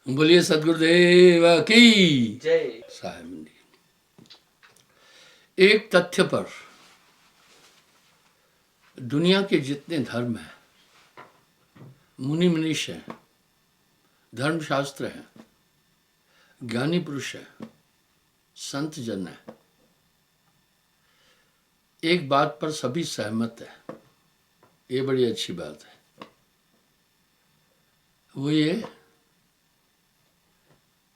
बोलिए सदगुरुदेव की जय। साहेब जी। एक तथ्य पर दुनिया के जितने धर्म हैं, मुनि मनीष हैं, धर्मशास्त्र हैं, ज्ञानी पुरुष हैं, संत जन हैं, एक बात पर सभी सहमत हैं। ये बड़ी अच्छी बात है। वो ये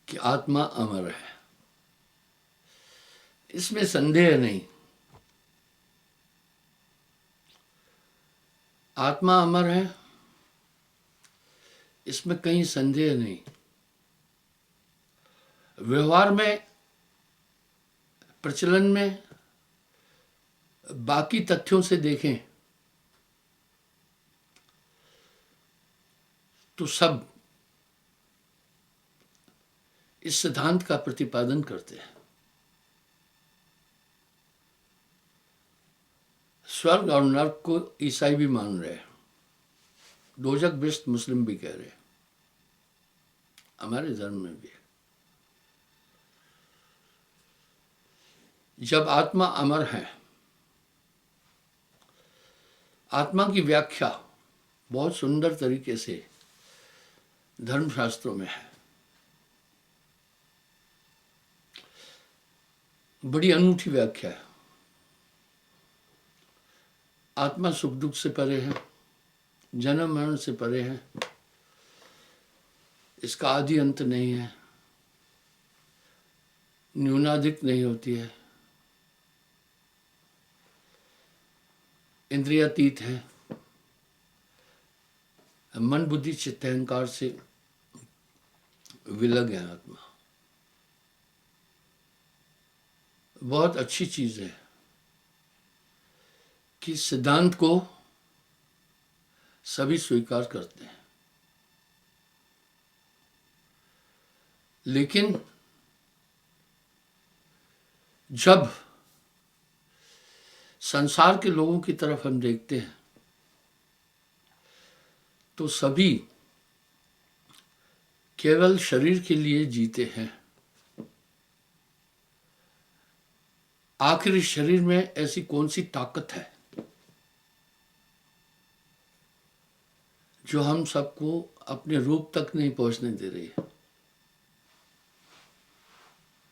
कि आत्मा अमर है, इसमें संदेह नहीं। आत्मा अमर है, इसमें कहीं संदेह नहीं। व्यवहार में, प्रचलन में बाकी तथ्यों से देखें तो सब इस सिद्धांत का प्रतिपादन करते हैं। स्वर्ग और नर्क को ईसाई भी मान रहे हैं, दोजक बेस्ट मुस्लिम भी कह रहे हैं, हमारे धर्म में भी है। जब आत्मा अमर है, आत्मा की व्याख्या बहुत सुंदर तरीके से धर्मशास्त्रों में है। बड़ी अनूठी व्याख्या है। आत्मा सुख दुख से परे है, जन्म मरण से परे है, इसका आदि अंत नहीं है, न्यूनाधिक नहीं होती है, इंद्रियातीत है, मन बुद्धि चित्त अहंकार से विलग है। आत्मा बहुत अच्छी चीज है कि सिद्धांत को सभी स्वीकार करते हैं, लेकिन जब संसार के लोगों की तरफ हम देखते हैं तो सभी केवल शरीर के लिए जीते हैं। आखिर इस शरीर में ऐसी कौन सी ताकत है जो हम सबको अपने रूप तक नहीं पहुंचने दे रही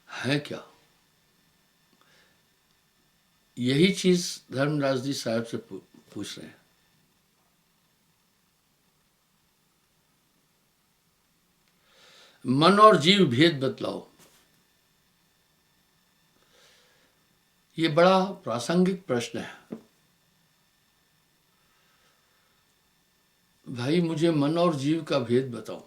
है क्या? यही चीज धर्मराज जी साहब से पूछ रहे हैं। मन और जीव भेद बतलाओ। ये बड़ा प्रासंगिक प्रश्न है। भाई, मुझे मन और जीव का भेद बताओ।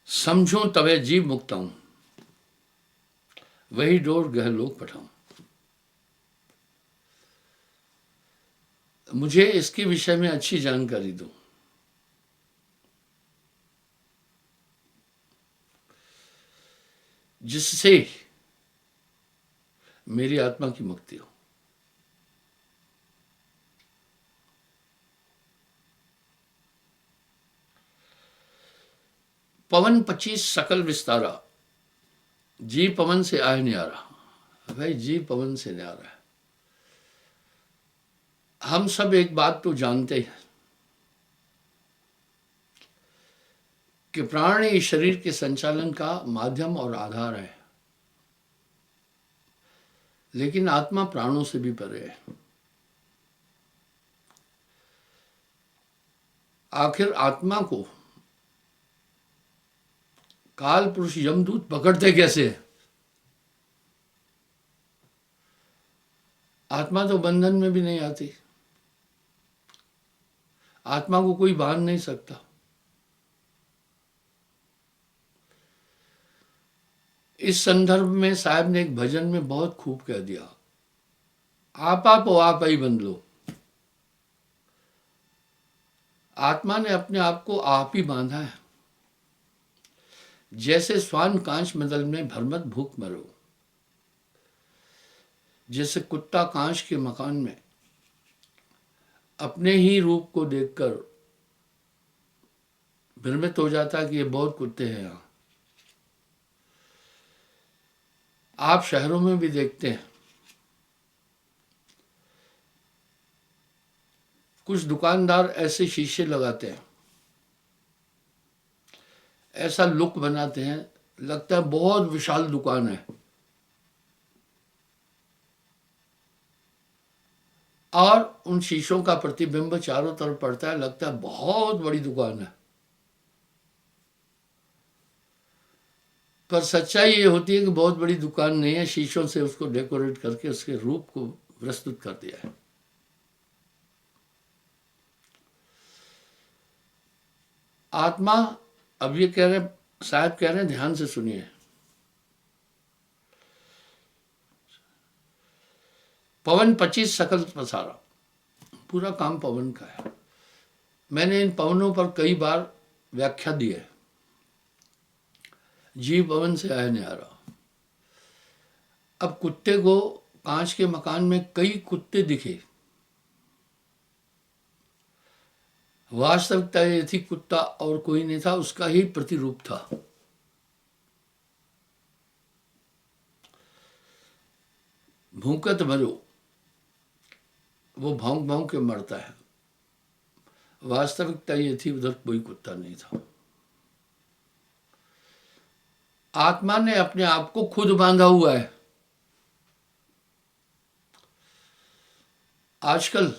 समझो तवे जीव मुक्ताऊं, वही डोर गह लोक पठाऊं। मुझे इसके विषय में अच्छी जानकारी दो। जिससे मेरी आत्मा की मुक्ति हो। पवन 25 सकल विस्तारा, जी पवन से आए न्यारा। भाई, जी पवन से न्यारा है। हम सब एक बात तो जानते हैं कि प्राण इस शरीर के संचालन का माध्यम और आधार है, लेकिन आत्मा प्राणों से भी परे है। आखिर आत्मा को काल पुरुष यमदूत पकड़ते कैसे? आत्मा तो बंधन में भी नहीं आती, आत्मा को कोई बांध नहीं सकता। इस संदर्भ में साहब ने एक भजन में बहुत खूब कह दिया, आप ही बंध लो। आत्मा ने अपने आप को आप ही बांधा है। जैसे स्वान कांच मदल में भरमत भूख मरो, जैसे कुत्ता कांच के मकान में अपने ही रूप को देखकर भ्रमित हो जाता है कि ये बहुत कुत्ते हैं यहाँ। आप शहरों में भी देखते हैं, कुछ दुकानदार ऐसे शीशे लगाते हैं, ऐसा लुक बनाते हैं, लगता है बहुत विशाल दुकान है, और उन शीशों का प्रतिबिंब चारों तरफ पड़ता है, लगता है बहुत बड़ी दुकान है। पर सच्चाई ये होती है कि बहुत बड़ी दुकान नहीं है, शीशों से उसको डेकोरेट करके उसके रूप को प्रस्तुत कर दिया है। आत्मा, अब ये कह रहे साहब, कह रहे हैं ध्यान से सुनिए, पवन 25 सकल पसारा, पूरा काम पवन का है। मैंने इन पवनों पर कई बार व्याख्या दी है। जी पवन से आया न्यारा। अब कुत्ते को कांच के मकान में कई कुत्ते दिखे, वास्तविकता ये थी कुत्ता और कोई नहीं था, उसका ही प्रतिरूप था। भूकत मरो, वो भौंक भौंक के मरता है। वास्तविकता ये थी उधर कोई कुत्ता नहीं था। आत्मा ने अपने आप को खुद बांधा हुआ है। आजकल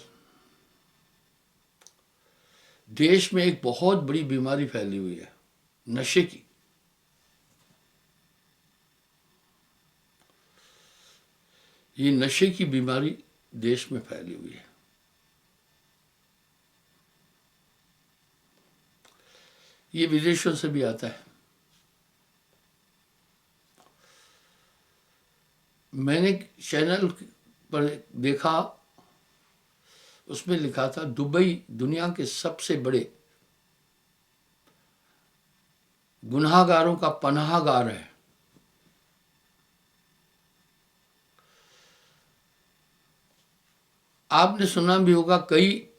देश में एक बहुत बड़ी बीमारी फैली हुई है, नशे की। ये नशे की बीमारी देश में फैली हुई है। ये विदेशों से भी आता है। मैंने चैनल पर देखा, उसमें लिखा था दुबई दुनिया के सबसे बड़े गुनाहगारों का पनाहगार है। आपने सुना भी होगा, कई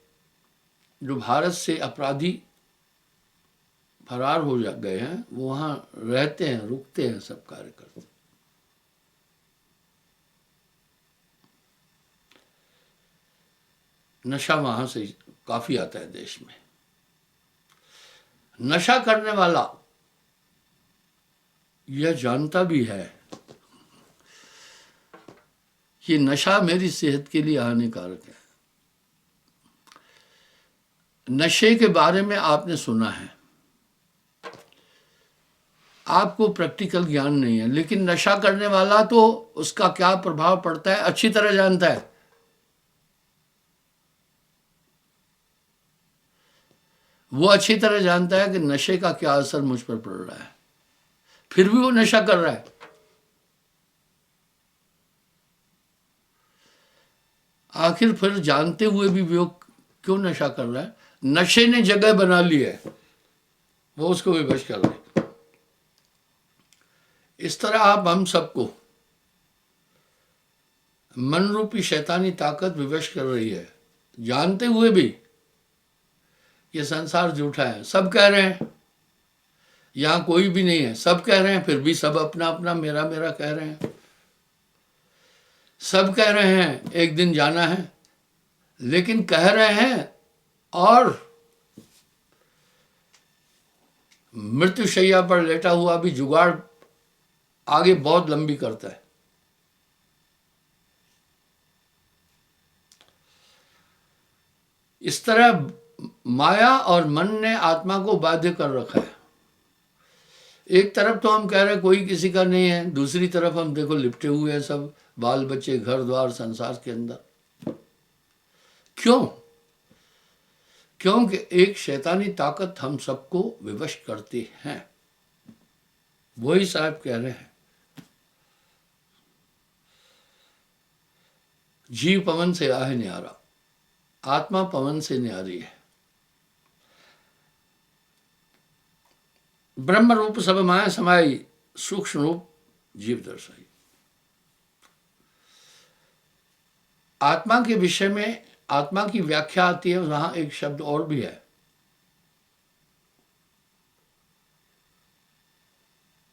जो भारत से अपराधी फरार हो जा गए हैं, वो वहां रहते हैं, रुकते हैं, सब कार्य करते हैं। नशा वहां से काफी आता है देश में। नशा करने वाला यह जानता भी है कि नशा मेरी सेहत के लिए हानिकारक है। नशे के बारे में आपने सुना है, आपको प्रैक्टिकल ज्ञान नहीं है, लेकिन नशा करने वाला तो उसका क्या प्रभाव पड़ता है अच्छी तरह जानता है। वो अच्छी तरह जानता है कि नशे का क्या असर मुझ पर पड़ रहा है, फिर भी वो नशा कर रहा है। आखिर फिर जानते हुए भी वो क्यों नशा कर रहा है? नशे ने जगह बना ली है, वो उसको विवश कर रहे हैं। इस तरह आप हम सबको मन रूपी शैतानी ताकत विवश कर रही है, जानते हुए भी। ये संसार झूठा है, सब कह रहे हैं, यहां कोई भी नहीं है, सब कह रहे हैं, फिर भी सब अपना अपना मेरा मेरा कह रहे हैं। सब कह रहे हैं एक दिन जाना है, लेकिन कह रहे हैं और मृत्युशैया पर लेटा हुआ भी जुगाड़ आगे बहुत लंबी करता है। इस तरह माया और मन ने आत्मा को बाध्य कर रखा है। एक तरफ तो हम कह रहे हैं कोई किसी का नहीं है, दूसरी तरफ हम देखो लिपटे हुए हैं सब, बाल बच्चे, घर द्वार, संसार के अंदर। क्यों? क्योंकि एक शैतानी ताकत हम सबको विवश करती है। वही साहब कह रहे हैं, जीव पवन से आह न्यारा, आत्मा पवन से न्यारी है। ब्रह्म रूप सब माया समाई, सूक्ष्म रूप जीव दर्शाई। आत्मा के विषय में आत्मा की व्याख्या आती है, वहां एक शब्द और भी है,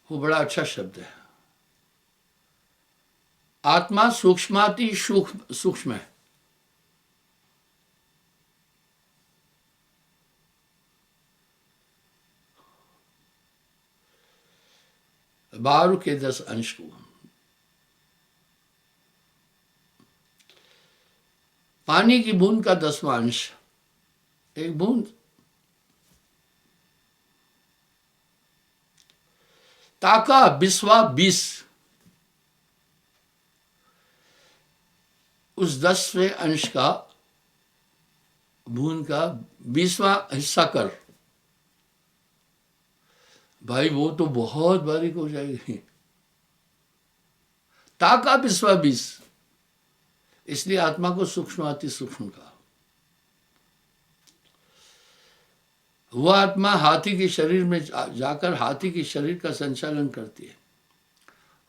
वो बड़ा अच्छा शब्द है। आत्मा सूक्ष्माति सूक्ष्म है। बारु के 10 अंश को, पानी की बूंद का 10वां अंश, एक बूंद। ताका बिस्वा 20, उस 10वें अंश का, बूंद का 20वां हिस्सा कर। भाई वो तो बहुत बारीक हो जाएगी। ताका बिस्वा 20, इसलिए आत्मा को सूक्ष्म अति सूक्ष्म कहा। वह आत्मा हाथी के शरीर में जाकर हाथी के शरीर का संचालन करती है,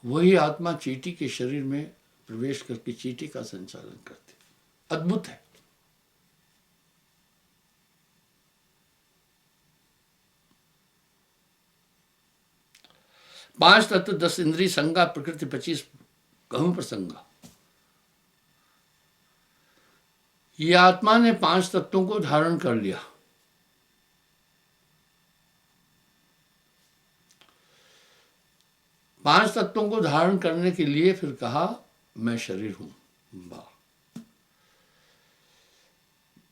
वही आत्मा चींटी के शरीर में प्रवेश करके चींटी का संचालन करती है। अद्भुत है। पांच तत्व 10 इंद्रिय संगा प्रकृति 25 कहूं प्रसंगा। ये आत्मा ने 5 तत्वों को धारण कर लिया। पांच तत्वों को धारण करने के लिए फिर कहा मैं शरीर हूं। वाह!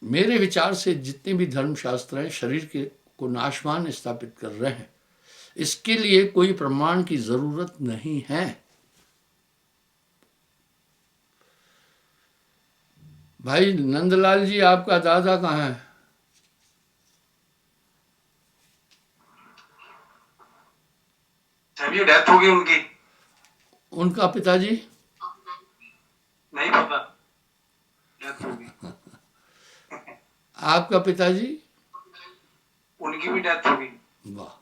मेरे विचार से जितने भी धर्मशास्त्र हैं शरीर के को नाशवान स्थापित कर रहे हैं, इसके लिए कोई प्रमाण की जरूरत नहीं है। भाई नंदलाल जी, आपका दादा कहाँ है? अभी डेथ हो गई उनकी। उनका पिताजी? नहीं पता, डेथ हो गई। आपका पिताजी? उनकी भी डेथ हो गई। वाह!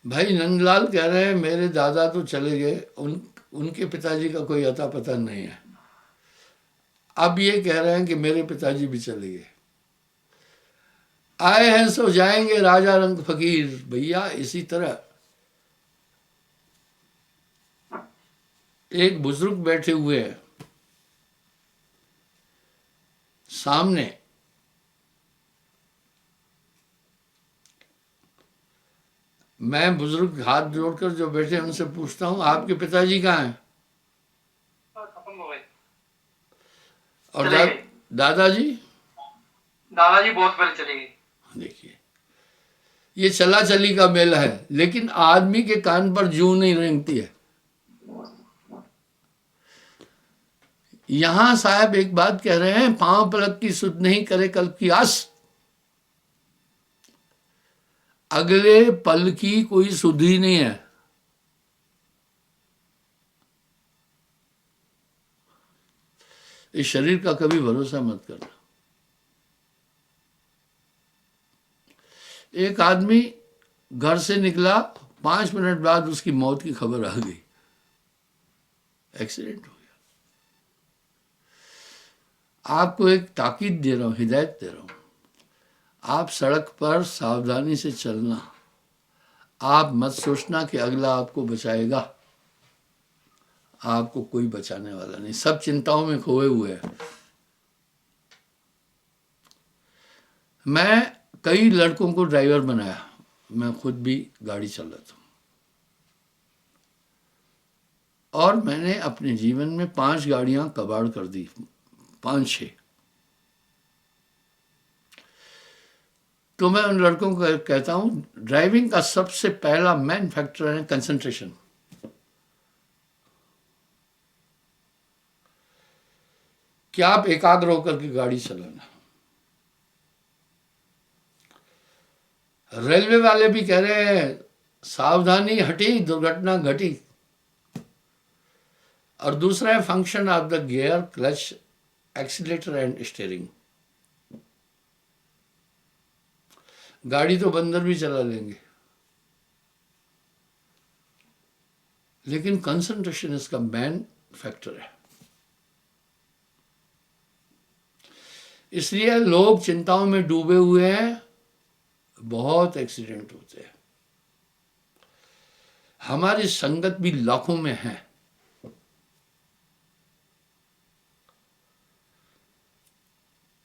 भाई नंदलाल कह रहे हैं मेरे दादा तो चले गए, उनके पिताजी का कोई अता पता नहीं है। अब ये कह रहे हैं कि मेरे पिताजी भी चले गए। आए हैं सो जाएंगे राजा रंग फकीर। भैया इसी तरह एक बुजुर्ग बैठे हुए हैं सामने, मैं बुजुर्ग हाथ जोड़कर जो बैठे हैं उनसे पूछता हूं आपके पिताजी कहाँ हैं? और दादाजी? दादाजी बहुत पहले चले गए। देखिए, ये चला चली का मेला है, लेकिन आदमी के कान पर जूं नहीं रेंगती है। यहां साहब एक बात कह रहे हैं, पांव पलक की सुध नहीं करे कल की आस। अगले पल की कोई सुध ही नहीं है। इस शरीर का कभी भरोसा मत करना। एक आदमी घर से निकला, 5 मिनट बाद उसकी मौत की खबर आ गई, एक्सीडेंट हो गया। आपको एक ताकीद दे रहा हूं, हिदायत दे रहा हूं, आप सड़क पर सावधानी से चलना। आप मत सोचना कि अगला आपको बचाएगा, आपको कोई बचाने वाला नहीं। सब चिंताओं में खोए हुए हैं। मैं कई लड़कों को ड्राइवर बनाया, मैं खुद भी गाड़ी चलाता हूं, और मैंने अपने जीवन में 5 गाड़ियां कबाड़ कर दी, 5-6। तो मैं उन लड़कों को कहता हूं ड्राइविंग का सबसे पहला मेन फैक्टर है कंसंट्रेशन। क्या आप एकाग्र होकर के गाड़ी चलाना। रेलवे वाले भी कह रहे हैं सावधानी हटी दुर्घटना घटी। और दूसरा है function of the gear, clutch, accelerator and steering. गाड़ी तो बंदर भी चला लेंगे, लेकिन कंसंट्रेशन इसका मेन फैक्टर है। इसलिए लोग चिंताओं में डूबे हुए हैं, बहुत एक्सीडेंट होते हैं। हमारी संगत भी लाखों में है।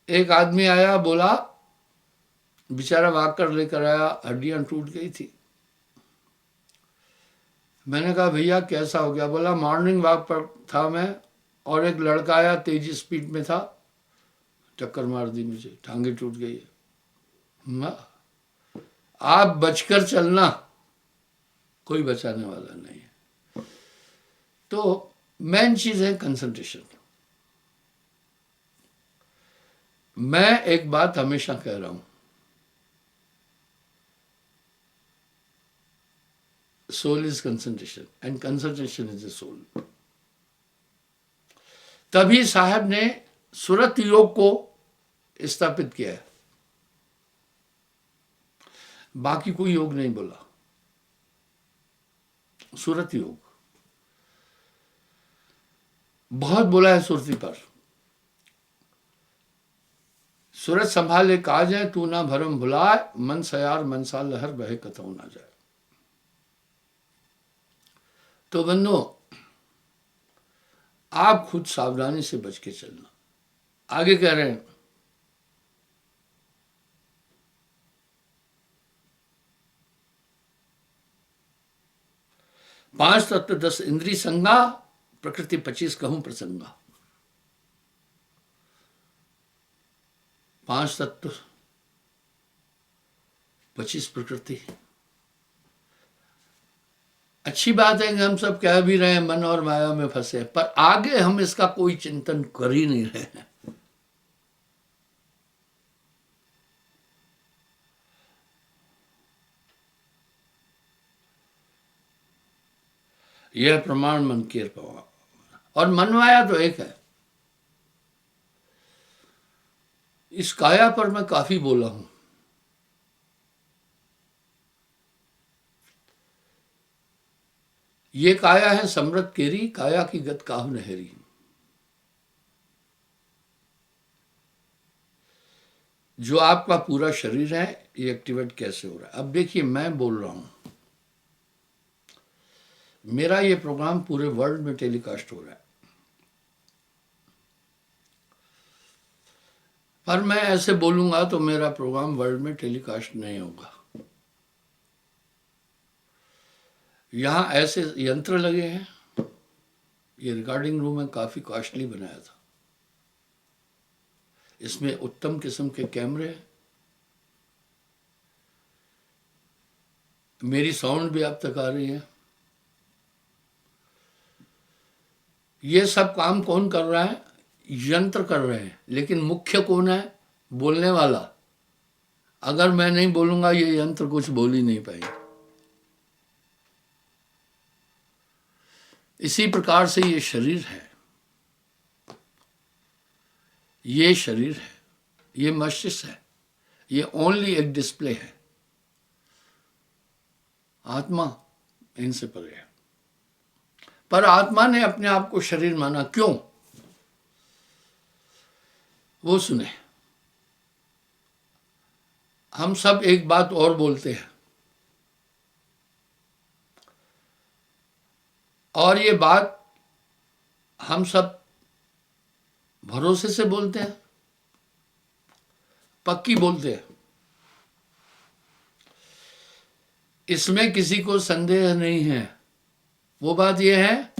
एक आदमी आया, बोला, बेचारा वॉकर लेकर आया, हड्डियां टूट गई थी। मैंने कहा भैया कैसा हो गया? बोला मॉर्निंग वॉक पर था मैं, और एक लड़का आया, तेजी स्पीड में था, टक्कर मार दी मुझे, टांगे टूट गई है। आप बचकर चलना, कोई बचाने वाला नहीं है। तो मेन चीज है कंसंट्रेशन। मैं एक बात हमेशा कह रहा हूं, sole is concentration and concentration is the sole. तभी साहब ने सुरत योग को स्थापित किया है, बाकी कोई योग नहीं बोला, सुरत योग। बहुत बोला है सुरती पर, सूरत संभाले काज है, तू ना भरम भुलाए, मन सयार मनसा लहर बहे कतऊ ना जाए। तो बंदो, आप खुद सावधानी से बच के चलना। आगे कह रहे हैं, पांच तत्व 10 इंद्री संगा, प्रकृति 25 कहूं प्रसंगा। पांच तत्व 25 प्रकृति। अच्छी बात है कि हम सब कह भी रहे हैं मन और माया में फंसे, पर आगे हम इसका कोई चिंतन कर ही नहीं रहे हैं। यह प्रमाण मन केर पवा, और मन माया तो एक है। इस काया पर मैं काफी बोला हूं। ये काया है समृत केरी, काया की गत काहू नहरी। जो आपका पूरा शरीर है, ये एक्टिवेट कैसे हो रहा है? अब देखिए, मैं बोल रहा हूं, मेरा ये प्रोग्राम पूरे वर्ल्ड में टेलीकास्ट हो रहा है, पर मैं ऐसे बोलूंगा तो मेरा प्रोग्राम वर्ल्ड में टेलीकास्ट नहीं होगा। यहां ऐसे यंत्र लगे हैं, ये रिकॉर्डिंग रूम है, काफी कॉस्टली बनाया था। इसमें उत्तम किस्म के कैमरे हैं, मेरी साउंड भी आप तक आ रही है। ये सब काम कौन कर रहा है? यंत्र कर रहे हैं, लेकिन मुख्य कौन है? बोलने वाला। अगर मैं नहीं बोलूंगा, ये यंत्र कुछ बोल ही नहीं पाएंगे। इसी प्रकार से ये शरीर है, ये शरीर है, ये मस्तिष्क है, ये ओनली एक डिस्प्ले है। आत्मा इनसे परे है। पर आत्मा ने अपने आप को शरीर माना, क्यों? वो सुने। हम सब एक बात और बोलते हैं, और ये बात हम सब भरोसे से बोलते हैं, पक्की बोलते हैं, इसमें किसी को संदेह नहीं है। वो बात यह है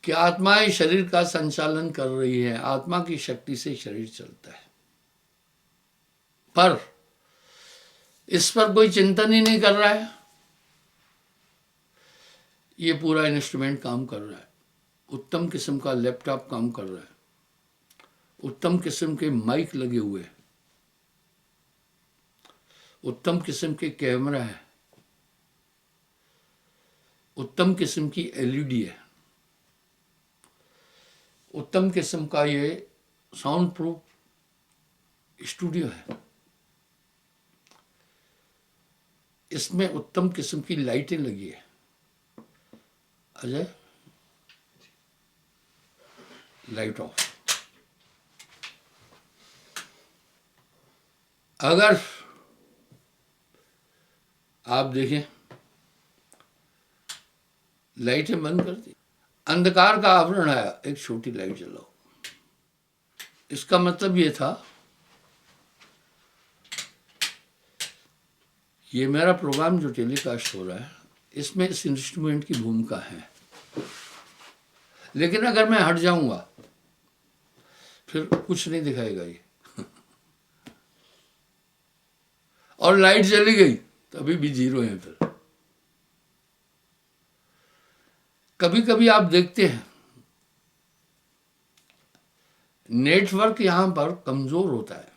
कि आत्मा ही शरीर का संचालन कर रही है, आत्मा की शक्ति से शरीर चलता है। पर इस पर कोई चिंतन ही नहीं कर रहा है। ये पूरा इंस्ट्रूमेंट काम कर रहा है, उत्तम किस्म का लैपटॉप काम कर रहा है, उत्तम किस्म के माइक लगे हुए हैं, उत्तम किस्म के कैमरा है, उत्तम किस्म की एलईडी है, उत्तम किस्म का ये साउंड प्रूफ स्टूडियो है, इसमें उत्तम किस्म की लाइटें लगी है। Ajay, light of. अगर आप देखें, लाइटें बंद कर दी, अंधकार का आवरण आया, एक छोटी लाइट जलाओ। इसका मतलब ये था, ये मेरा प्रोग्राम जो टेलीकास्ट हो रहा है, इसमें इस इंस्ट्रूमेंट की भूमिका है। लेकिन अगर मैं हट जाऊंगा फिर कुछ नहीं दिखाएगा ये। और लाइट चली गई तभी भी जीरो है। फिर कभी कभी आप देखते हैं नेटवर्क यहां पर कमजोर होता है।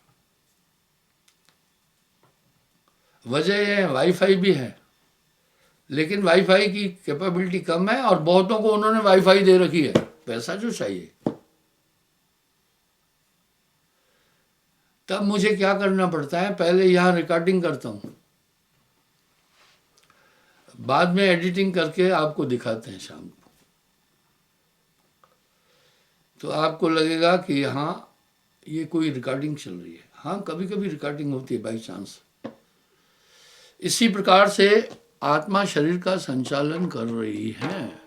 वजह यह है, वाईफाई भी है, लेकिन वाईफाई की कैपेबिलिटी कम है और बहुतों को उन्होंने वाईफाई दे रखी है, पैसा जो चाहिए। तब मुझे क्या करना पड़ता है, पहले यहां रिकॉर्डिंग करता हूं, बाद में एडिटिंग करके आपको दिखाते हैं शाम को। तो आपको लगेगा कि हाँ ये कोई रिकॉर्डिंग चल रही है। हाँ, कभी कभी रिकॉर्डिंग होती है बाई चांस। इसी प्रकार से आत्मा शरीर का संचालन कर रही है।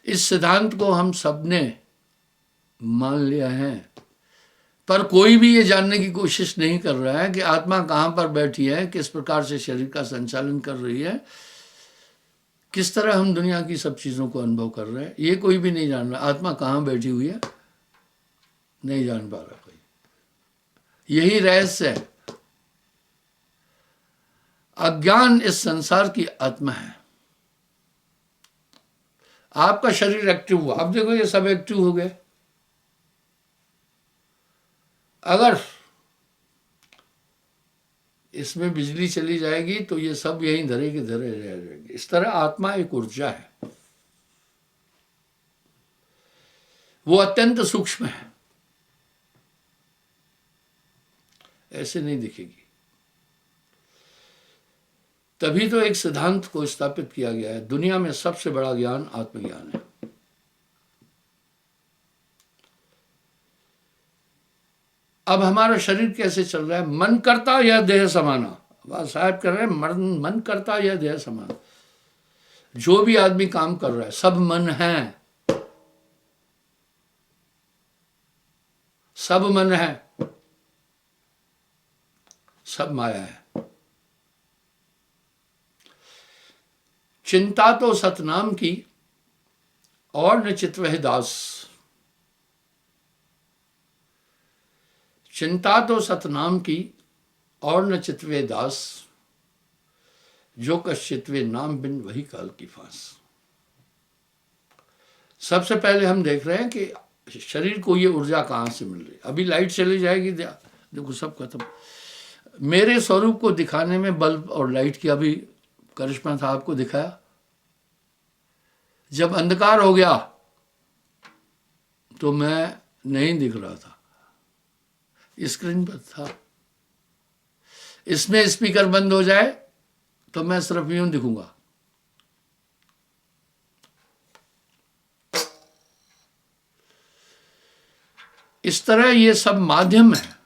इस सिद्धांत को हम सबने मान लिया है, पर कोई भी ये जानने की कोशिश नहीं कर रहा है कि आत्मा कहाँ पर बैठी है, किस प्रकार से शरीर का संचालन कर रही है, किस तरह हम दुनिया की सब चीज़ों को अनुभव कर रहे हैं। ये कोई भी नहीं जान रहा। आत्मा कहाँ बैठी हुई है नहीं जान पा रहा कोई। यही रहस्य है। अज्ञान इस संसार की आत्मा है। आपका शरीर एक्टिव हुआ, अब देखो ये सब एक्टिव हो गए। अगर इसमें बिजली चली जाएगी तो ये सब यहीं धरे के धरे रह जाएंगे। इस तरह आत्मा एक ऊर्जा है, वो अत्यंत सूक्ष्म है, ऐसे नहीं दिखेगी। तभी तो एक सिद्धांत को स्थापित किया गया है, दुनिया में सबसे बड़ा ज्ञान आत्मज्ञान है। अब हमारा शरीर कैसे चल रहा है? मन करता यह देह समाना। बाबा साहब कह रहे हैं मन करता यह देह समाना। जो भी आदमी काम कर रहा है सब मन है, सब मन है, सब माया है। चिंता तो सतनाम की और न चितवह दास। चिंता तो सतनाम की और न चितवे दास, जो कश्चितवे नाम बिन वही काल की फांस। सबसे पहले हम देख रहे हैं कि शरीर को ये ऊर्जा कहाँ से मिल रही है। अभी लाइट चली जाएगी, देखो सब खत्म। मेरे स्वरूप को दिखाने में बल्ब और लाइट की अभी करिश्मा था, आपको दिखाया। जब अंधकार हो गया तो मैं नहीं दिख रहा था, स्क्रीन पर था। इसमें स्पीकर बंद हो जाए तो मैं सिर्फ यूं दिखूंगा। इस तरह ये सब माध्यम है।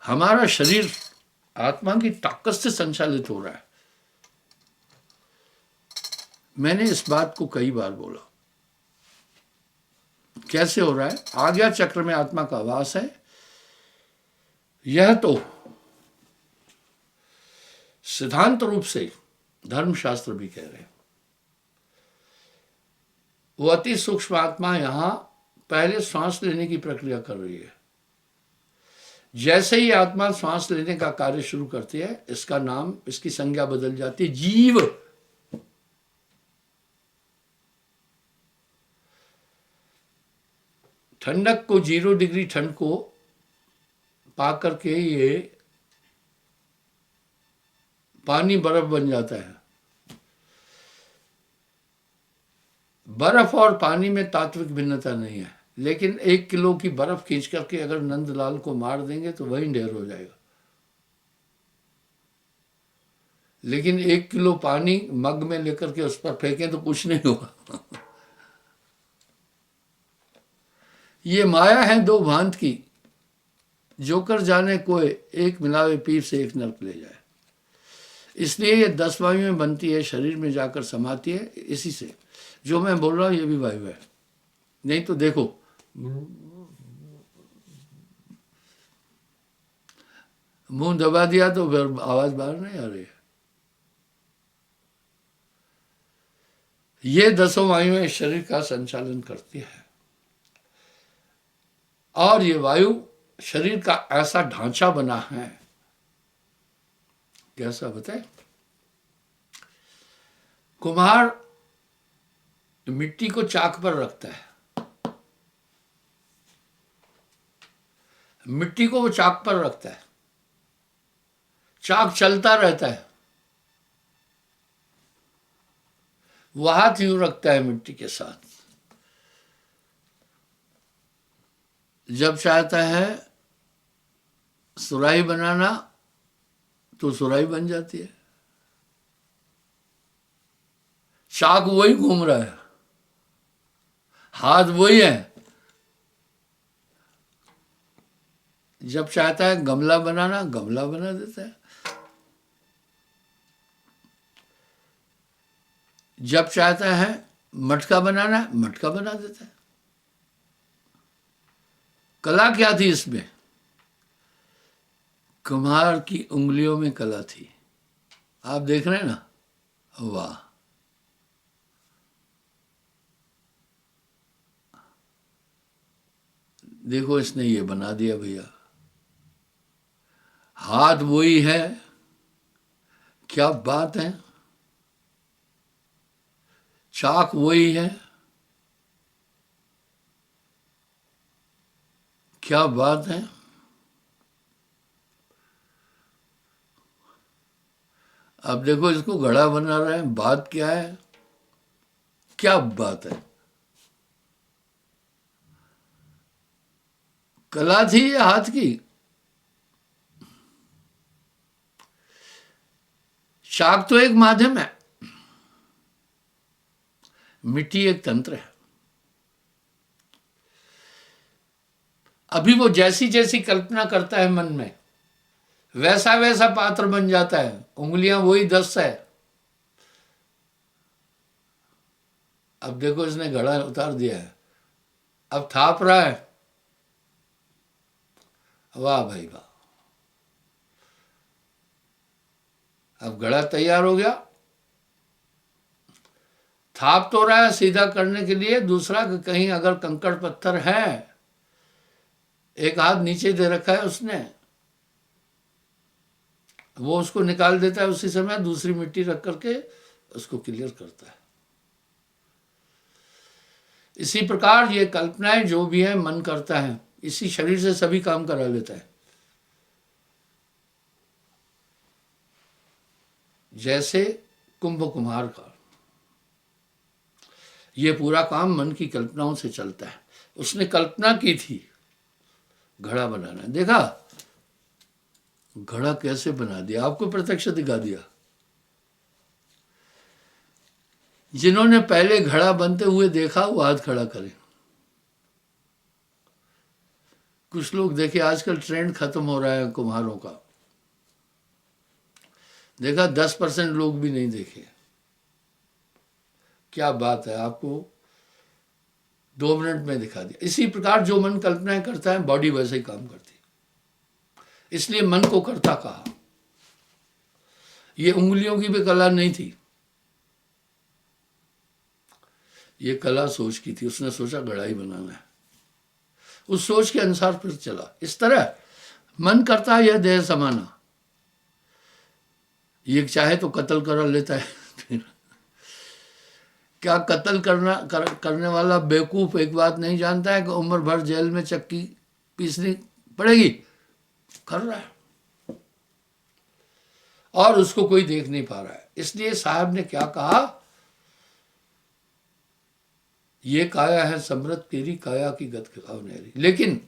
हमारा शरीर आत्मा की ताकत से संचालित हो रहा है। मैंने इस बात को कई बार बोला। कैसे हो रहा है? आज्ञा चक्र में आत्मा का वास है। यह तो सिद्धांत रूप से धर्मशास्त्र भी कह रहे हैं। वो अति सूक्ष्म आत्मा यहां पहले श्वास लेने की प्रक्रिया कर रही है। जैसे ही आत्मा श्वास लेने का कार्य शुरू करती है, इसका नाम, इसकी संज्ञा बदल जाती है जीव। ठंडक को 0 डिग्री ठंड को पा करके ये पानी बर्फ बन जाता है। बर्फ और पानी में तात्विक भिन्नता नहीं है, लेकिन 1 किलो की बर्फ खींच करके अगर नंदलाल को मार देंगे तो वही ढेर हो जाएगा। लेकिन 1 किलो पानी मग में लेकर के उस पर फेंकें तो कुछ नहीं होगा। ये माया है दो भांत की, जोकर जाने कोई, एक मिलावे पीर से एक नरक ले जाए। इसलिए ये 10 वायु में बनती है, शरीर में जाकर समाती है। इसी से जो मैं बोल रहा हूँ ये भी वायु है। नहीं तो देखो, मुंह दबा दिया तो फिर आवाज बाहर नहीं आ रही है। ये 10 वायुएं शरीर का संचालन करती है। और ये वायु शरीर का ऐसा ढांचा बना है, कैसा बताए? कुम्हार मिट्टी को चाक पर रखता है, मिट्टी को वो चाक पर रखता है, चाक चलता रहता है, वो हाथ यूं रखता है मिट्टी के साथ। जब चाहता है सुराही बनाना तो सुराही बन जाती है। चाक वही घूम रहा है, हाथ वही है। जब चाहता है गमला बनाना, गमला बना देता है। जब चाहता है मटका बनाना, मटका बना देता है। कला क्या थी इसमें? कुम्हार की उंगलियों में कला थी। आप देख रहे हैं ना, वाह। देखो इसने ये बना दिया भैया, हाथ वही है, क्या बात है। चाक वही है, क्या बात है। अब देखो इसको घड़ा बना रहे हैं, बात क्या है, क्या बात है। कला थी ये हाथ की। चाक तो एक माध्यम है, मिट्टी एक तंत्र है। अभी वो जैसी जैसी कल्पना करता है मन में, वैसा वैसा पात्र बन जाता है। उंगलियां वही 10 है। अब देखो इसने घड़ा उतार दिया है, अब थाप रहा है। वाह भाई वाह। अब घड़ा तैयार हो गया। थाप तो रहा है सीधा करने के लिए। दूसरा कि कहीं अगर कंकड़ पत्थर है, एक हाथ नीचे दे रखा है उसने, वो उसको निकाल देता है उसी समय, दूसरी मिट्टी रख करके उसको क्लियर करता है। इसी प्रकार ये कल्पनाएं जो भी है मन करता है, इसी शरीर से सभी काम करा लेता है। जैसे कुंभ कुम्हार का ये पूरा काम मन की कल्पनाओं से चलता है। उसने कल्पना की थी घड़ा बनाना, देखा घड़ा कैसे बना दिया, आपको प्रत्यक्ष दिखा दिया। जिन्होंने पहले घड़ा बनते हुए देखा वो हाथ खड़ा करें। कुछ लोग देखे, आजकल ट्रेंड खत्म हो रहा है कुम्हारों का। देखा 10% लोग भी नहीं देखे। क्या बात है, आपको 2 मिनट में दिखा दिया। इसी प्रकार जो मन कल्पनाएं करता है, बॉडी वैसे ही काम करती है। इसलिए मन को करता कहा। ये उंगलियों की भी कला नहीं थी, ये कला सोच की थी। उसने सोचा घड़ा ही बनाना है, उस सोच के अनुसार फिर चला। इस तरह मन करता है यह देह समाना। ये चाहे तो कत्ल करा लेता है। क्या कत्ल करने वाला बेवकूफ एक बात नहीं जानता है कि उम्र भर जेल में चक्की पीसनी पड़ेगी? कर रहा है और उसको कोई देख नहीं पा रहा है। इसलिए साहब ने क्या कहा, ये काया है समृद्ध तेरी काया की गत खावनेरी। लेकिन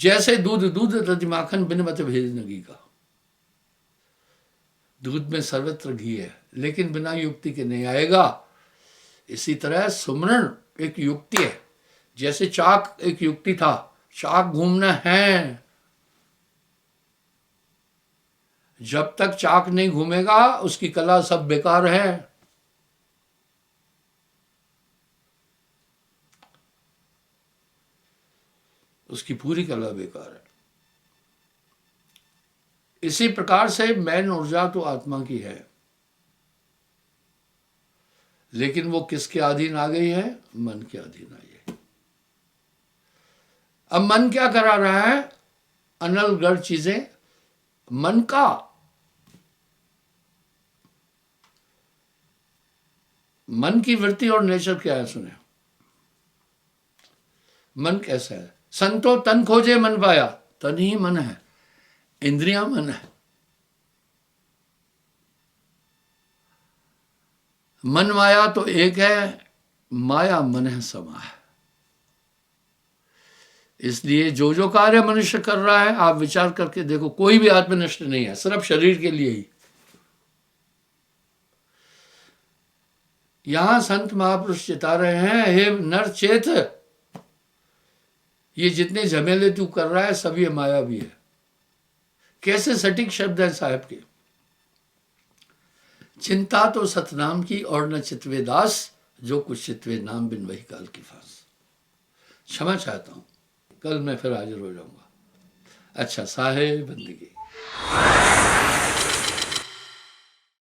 जैसे दूध दूध रज माखन बिन मत भेज नगी का, दूध में सर्वत्र घी है लेकिन बिना युक्ति के नहीं आएगा। इसी तरह सुमरण एक युक्ति है। जैसे चाक एक युक्ति था, चाक घूमना है, जब तक चाक नहीं घूमेगा उसकी कला सब बेकार है। उसकी पूरी कला बेकार है। इसी प्रकार से मैन ऊर्जा तो आत्मा की है, लेकिन वो किसके अधीन आ गई है? मन के अधीन आई है। अब मन क्या करा रहा है? अनलगढ़ चीजें मन का, मन की वृत्ति और नेचर क्या है सुने। मन कैसा है? संतो तन खोजे मन पाया, तन ही मन है, इंद्रियां मन है। मन माया तो एक है, माया मन है समा है। इसलिए जो जो कार्य मनुष्य कर रहा है, आप विचार करके देखो, कोई भी आत्मनिष्ठ नहीं है, सिर्फ शरीर के लिए ही। यहां संत महापुरुष चिता रहे हैं, हे नर चेत, ये जितने झमेले तू कर रहा है सब ये माया भी है। कैसे सटीक शब्द है साहब के। चिंता तो सतनाम की और न चितवे दास, जो कुछ चितवे नाम बिन वही काल की फांस। क्षमा चाहता हूं, कल मैं फिर हाजिर हो जाऊंगा। अच्छा, साहेब बंदगी।